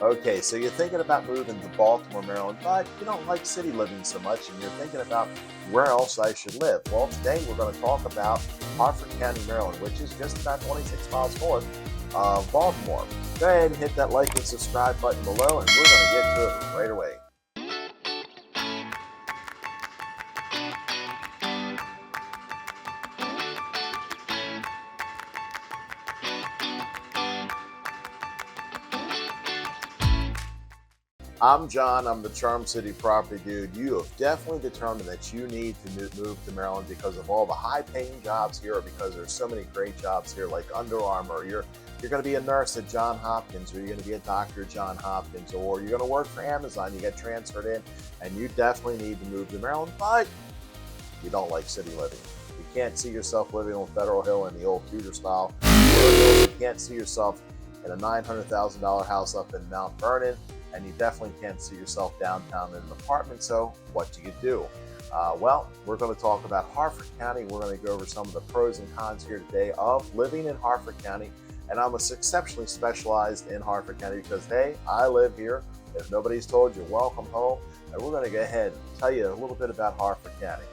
Okay, so you're thinking about moving to Baltimore, Maryland, but you don't like city living so much, and you're thinking about where else I should live. Well, today we're going to talk about Harford County, Maryland, which is just about 26 miles north of Baltimore. Go ahead and hit that like and subscribe button below, and we're going to get to it right away. I'm John. I'm the Charm City property dude. You have definitely determined that you need to move to Maryland because of all the high-paying jobs here, or because there's so many great jobs here, like Under Armour. You're going to be a nurse at Johns Hopkins, or you're going to be a doctor at Johns Hopkins, or you're going to work for Amazon. You get transferred in, and you definitely need to move to Maryland, but you don't like city living. You can't see yourself living on Federal Hill in the old Tudor style. You can't see yourself in a $900,000 house up in Mount Vernon, and you definitely can't see yourself downtown in an apartment. So what do you do? Well, we're going to talk about Harford County. We're going to go over some of the pros and cons here today of living in Harford County. And I'm exceptionally specialized in Harford County because, hey, I live here. If nobody's told you, welcome home. And we're going to go ahead and tell you a little bit about Harford County.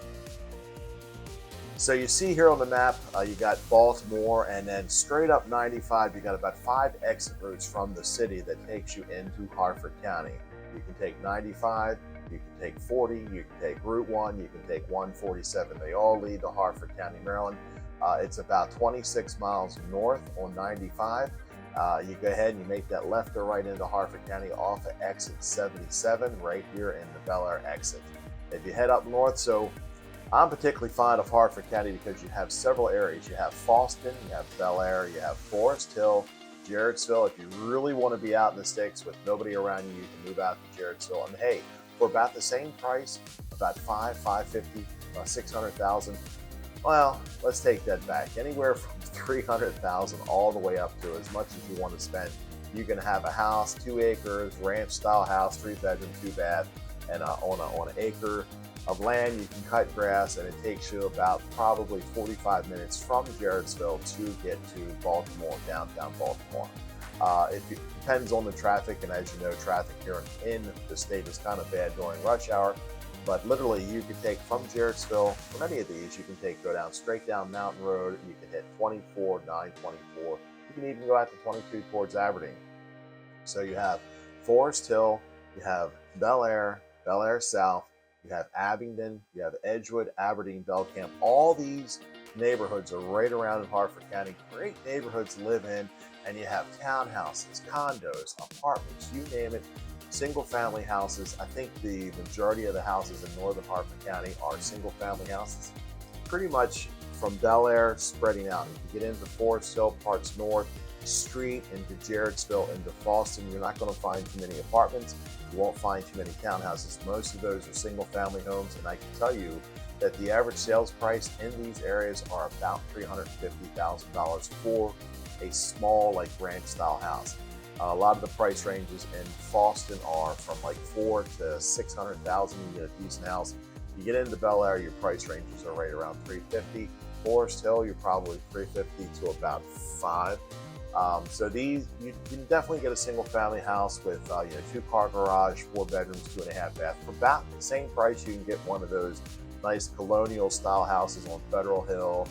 So you see here on the map, you got Baltimore, and then straight up 95, you got about 5 exit routes from the city that takes you into Harford County. You can take 95, you can take 40, you can take Route 1, you can take 147. They all lead to Harford County, Maryland. It's about 26 miles north on 95. You go ahead and you make that left or right into Harford County off of exit 77 right here in the Bel Air exit. If you head up north, so I'm particularly fond of Harford County because you have several areas. You have Fallston, you have Bel Air, you have Forest Hill, Jarrettsville. If you really want to be out in the sticks with nobody around you, you can move out to Jarrettsville. And hey, for about the same price, about $550, 600,000. Well, let's take that back. Anywhere from 300,000 all the way up to as much as you want to spend. You can have a house, 2 acres, ranch style house, 3 bedroom, 2 bath, and on an acre of land, you can cut grass, and it takes you about probably 45 minutes from Jarrettsville to get to Baltimore, downtown Baltimore. It depends on the traffic, and as you know, traffic here in the state is kind of bad during rush hour. But literally, you can take from Jarrettsville, from any of these, you can go down straight down Mountain Road. You can hit 24, 924. You can even go out to 22 towards Aberdeen. So you have Forest Hill, you have Bel Air South, you have Abingdon, you have Edgewood, Aberdeen, Belcamp. All these neighborhoods are right around in Harford County. Great neighborhoods to live in, and you have townhouses, condos, apartments, you name it, single family houses. I think the majority of the houses in northern Harford County are single family houses. Pretty much from Bel Air spreading out. You can get into Forest Hill, parts north, Street, into Jarrettsville, into Fallston. You're not going to find too many apartments. You won't find too many townhouses. Most of those are single family homes, and I can tell you that the average sales price in these areas are about $350,000 for a small, like ranch style house. A lot of the price ranges in Fallston are from like $400,000 to $600,000. You get a decent house. You get into Bel Air, your price ranges are right around $350,000. Forest Hill, you're probably $350,000 to about $500,000. So these, you can definitely get a single family house with 2-car garage, 4 bedrooms, 2.5 bath. For about the same price, you can get one of those nice colonial style houses on Federal Hill,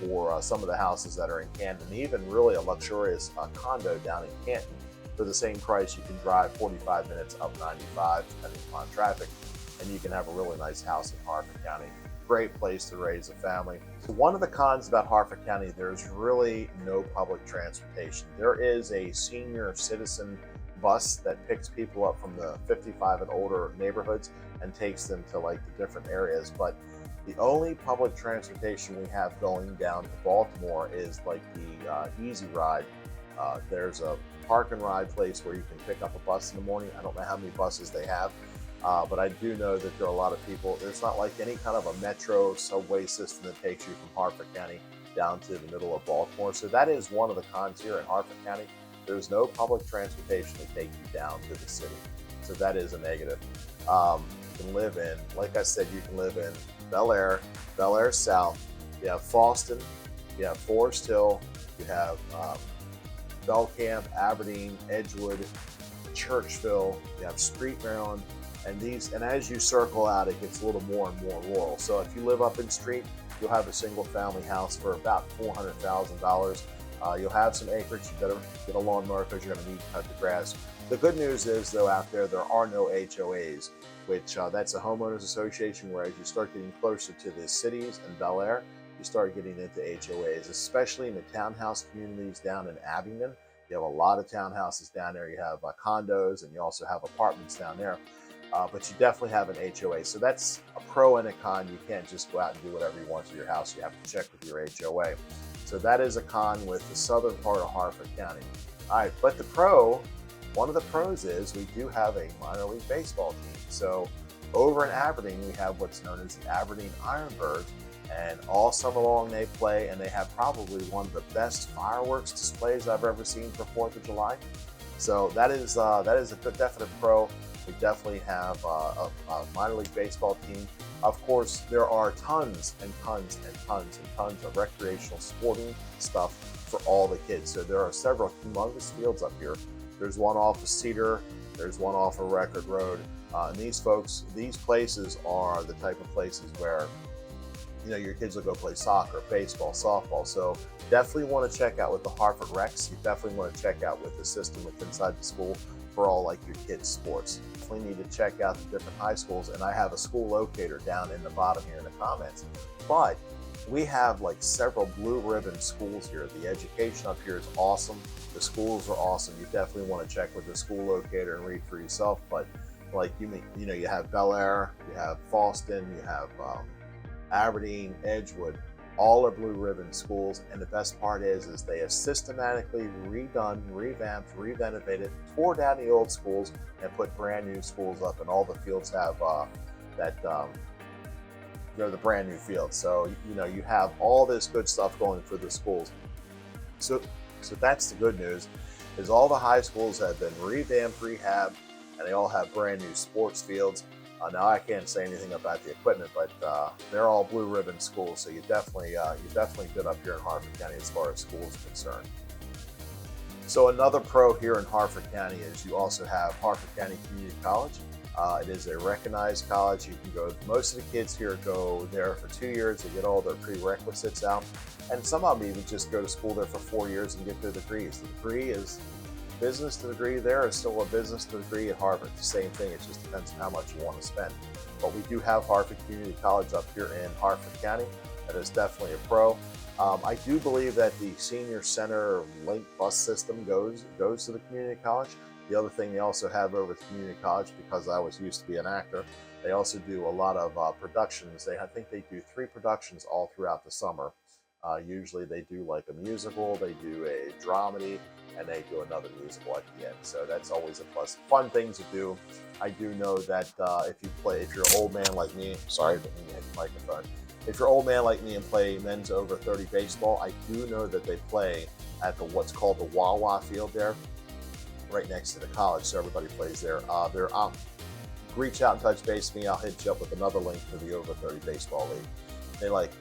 or some of the houses that are in Canton, and even really a luxurious condo down in Canton. For the same price, you can drive 45 minutes up 95, depending upon traffic, and you can have a really nice house in Harford County. Great place to raise a family. So one of the cons about Harford County, there's really no public transportation. There is a senior citizen bus that picks people up from the 55 and older neighborhoods and takes them to like the different areas. But the only public transportation we have going down to Baltimore is like the Easy Ride. There's a park and ride place where you can pick up a bus in the morning. I don't know how many buses they have. But I do know that there are a lot of people. There's not like any kind of a metro subway system that takes you from Harford County down to the middle of Baltimore. So that is one of the cons here in Harford County. There's no public transportation to take you down to the city. So that is a negative. You can live in, like I said, you can live in Bel Air South. You have Fallston, you have Forest Hill, you have Belcamp, Aberdeen, Edgewood, Churchville, you have Street, Maryland, and as you circle out, it gets a little more and more rural. So if you live up in Street, you'll have a single family house for about $400,000. You'll have some acreage. You better get a lawnmower because you're going to need to cut the grass. The good news is, though, out there are no HOAs, which that's a homeowners association, where as you start getting closer to the cities and Bel Air, you start getting into HOAs, especially in the townhouse communities down in Aberdeen. You have a lot of townhouses down there. You have condos, and you also have apartments down there. But you definitely have an HOA. So that's a pro and a con. You can't just go out and do whatever you want to your house. You have to check with your HOA. So that is a con with the southern part of Harford County. All right, but one of the pros is we do have a minor league baseball team. So over in Aberdeen, we have what's known as the Aberdeen Ironbirds, and all summer long they play, and they have probably one of the best fireworks displays I've ever seen for 4th of July. So that is a good definite pro. We definitely have a minor league baseball team. Of course, there are tons and tons and tons and tons of recreational sporting stuff for all the kids. So there are several humongous fields up here. There's one off of Cedar, there's one off of Record Road. And these places are the type of places where your kids will go play soccer, baseball, softball. So definitely want to check out with the Harford Recs. You definitely want to check out with the system with inside the school for all like your kids' sports. Definitely need to check out the different high schools, and I have a school locator down in the bottom here in the comments. But we have like several blue ribbon schools here. The education up here is awesome. The schools are awesome. You definitely want to check with the school locator and read for yourself. But like you have Bel Air, you have Fallston, you have Aberdeen, Edgewood, all are blue ribbon schools. And the best part is they have systematically redone, revamped, renovated, tore down the old schools and put brand new schools up. And all the fields have they're the brand new fields. So you have all this good stuff going for the schools. So that's the good news, is all the high schools have been revamped, rehabbed, and they all have brand new sports fields. Now I can't say anything about the equipment, but they're all blue ribbon schools. So you're definitely good up here in Harford County as far as schools are concerned. So another pro here in Harford County is you also have Harford County Community College. It is a recognized college. You can go. Most of the kids here go there for 2 years. They get all their prerequisites out, and some of them even just go to school there for 4 years and get their degrees. The degree is business degree there is still a business degree at Harvard. It's the same thing. It just depends on how much you want to spend. But we do have Harford Community College up here in Harford County. That is definitely a pro. I do believe that the senior center link bus system goes to the community college. The other thing they also have over at the community college, because I used to be an actor, they also do a lot of productions. I think they do 3 productions all throughout the summer. Usually they do like a musical, they do a dramedy, and they do another musical at the end. So that's always a plus. Fun thing to do. I do know that if you're an old man like me, sorry, I didn't mean to hit the microphone. If you're an old man like me and play men's over 30 baseball, I do know that they play at what's called the Wawa field there, right next to the college. So everybody plays there. Reach out and touch base with me. I'll hit you up with another link for the over 30 baseball league. They like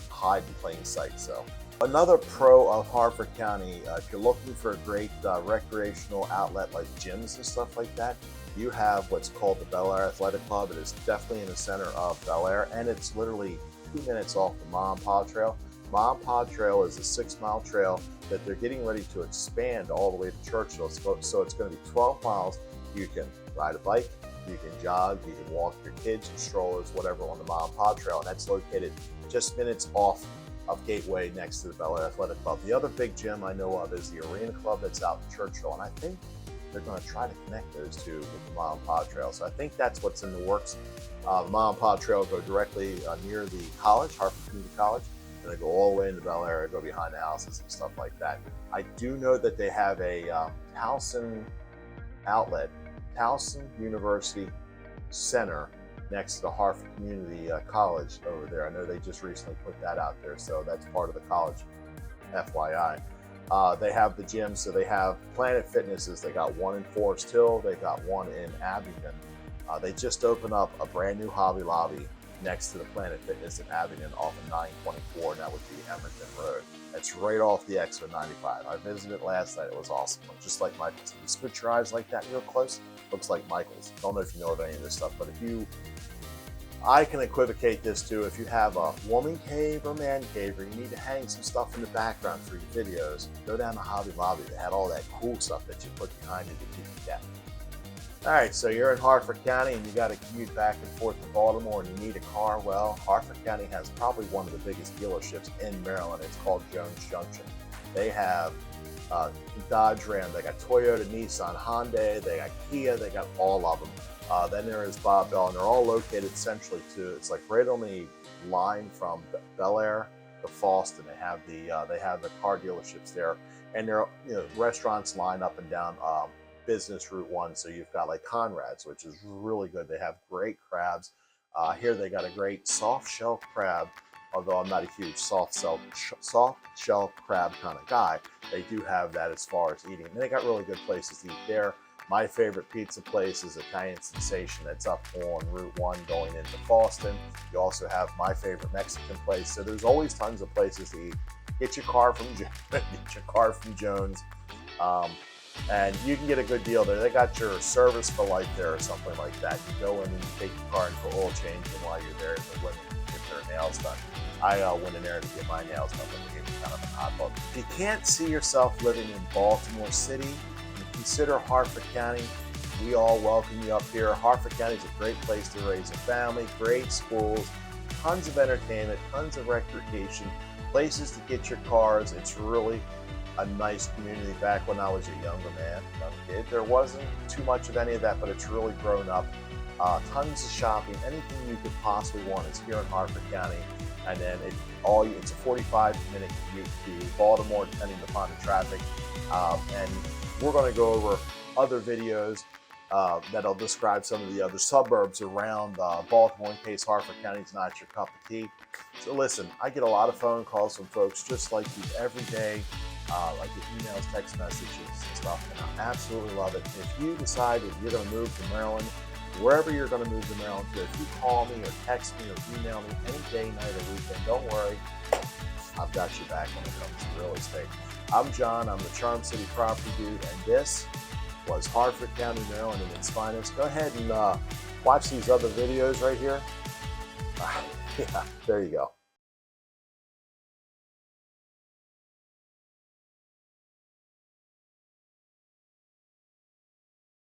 hide in plain sight. So another pro of Harford County, if you're looking for a great recreational outlet like gyms and stuff like that, you have what's called the Bel Air Athletic Club. It is definitely in the center of Bel Air, and it's literally 2 minutes off the Mom and Pa Trail. Mom and Pa Trail is a 6-mile trail that they're getting ready to expand all the way to Churchill. So it's going to be 12 miles. You can ride a bike, you can jog, you can walk your kids and strollers, whatever, on the Mom and Pa Trail. And that's located just minutes off of Gateway next to the Bel Air Athletic Club. The other big gym I know of is the Arena Club that's out in Churchill. And I think they're going to try to connect those two with the Mom and Pa Trail. So I think that's what's in the works. The Mom and Pa Trail go directly near the college, Harford Community College. And they go all the way into Bel Air, go behind the houses and stuff like that. I do know that they have a Towson outlet, Towson University Center, next to the Harford Community College over there. I know they just recently put that out there, so that's part of the college, FYI. They have the gym, so they have Planet Fitnesses. They got one in Forest Hill. They got one in Aberdeen. They just opened up a brand new Hobby Lobby next to the Planet Fitness in Aberdeen off of 924, and that would be Emerton Road. It's right off the exit of 95. I visited last night. It was awesome. Just like Michael's. If you switch your eyes like that real close, looks like Michael's. Don't know if you know of any of this stuff, but I can equivocate this too. If you have a woman cave or man cave, or you need to hang some stuff in the background for your videos, go down to Hobby Lobby. They had all that cool stuff that you put behind it to keep you down. All right, so you're in Harford County and you got to commute back and forth to Baltimore and you need a car. Well, Harford County has probably one of the biggest dealerships in Maryland. It's called Jones Junction. They have Dodge Ram, they got Toyota, Nissan, Hyundai, they got Kia, they got all of them. Then there is Bel, and they're all located centrally to, it's like right on the line from Bel Air to Fallston. They have the car dealerships there, and there are restaurants line up and down Business Route 1. So you've got like Conrad's, which is really good. They have great crabs. Here they got a great soft shell crab, although I'm not a huge soft shell crab kind of guy. They do have that as far as eating. And they got really good places to eat there. My favorite pizza place is Italian Sensation. That's up on Route 1 going into Fallston. You also have my favorite Mexican place. So there's always tons of places to eat. Get your car from Jones. And you can get a good deal there. They got your service for life there or something like that. You go in and you take your car in for oil change, and while you're there, the women get their nails done. I went in there to get my nails done, but they gave me kind of an hot look. If you can't see yourself living in Baltimore City, you consider Harford County. We all welcome you up here. Harford County is a great place to raise a family, great schools, tons of entertainment, tons of recreation, places to get your cars. It's really a nice community. Back when I was a young kid, there wasn't too much of any of that, but it's really grown up. Tons of shopping, anything you could possibly want is here in Harford County. And then it's a 45-minute commute to Baltimore, depending upon the traffic. And we're going to go over other videos that'll describe some of the other suburbs around Baltimore, in case Harford County is not your cup of tea. So listen, I get a lot of phone calls from folks just like you every day. Like your emails, text messages, and stuff, and I absolutely love it. If you decide that you're going to move to Maryland, wherever you're going to move to Maryland to, if you call me or text me or email me any day, night, or weekend, don't worry, I've got your back when it comes to real estate. I'm John, I'm the Charm City Property Dude, and this was Harford County, Maryland in its finest. Go ahead and watch these other videos right here. Yeah, there you go.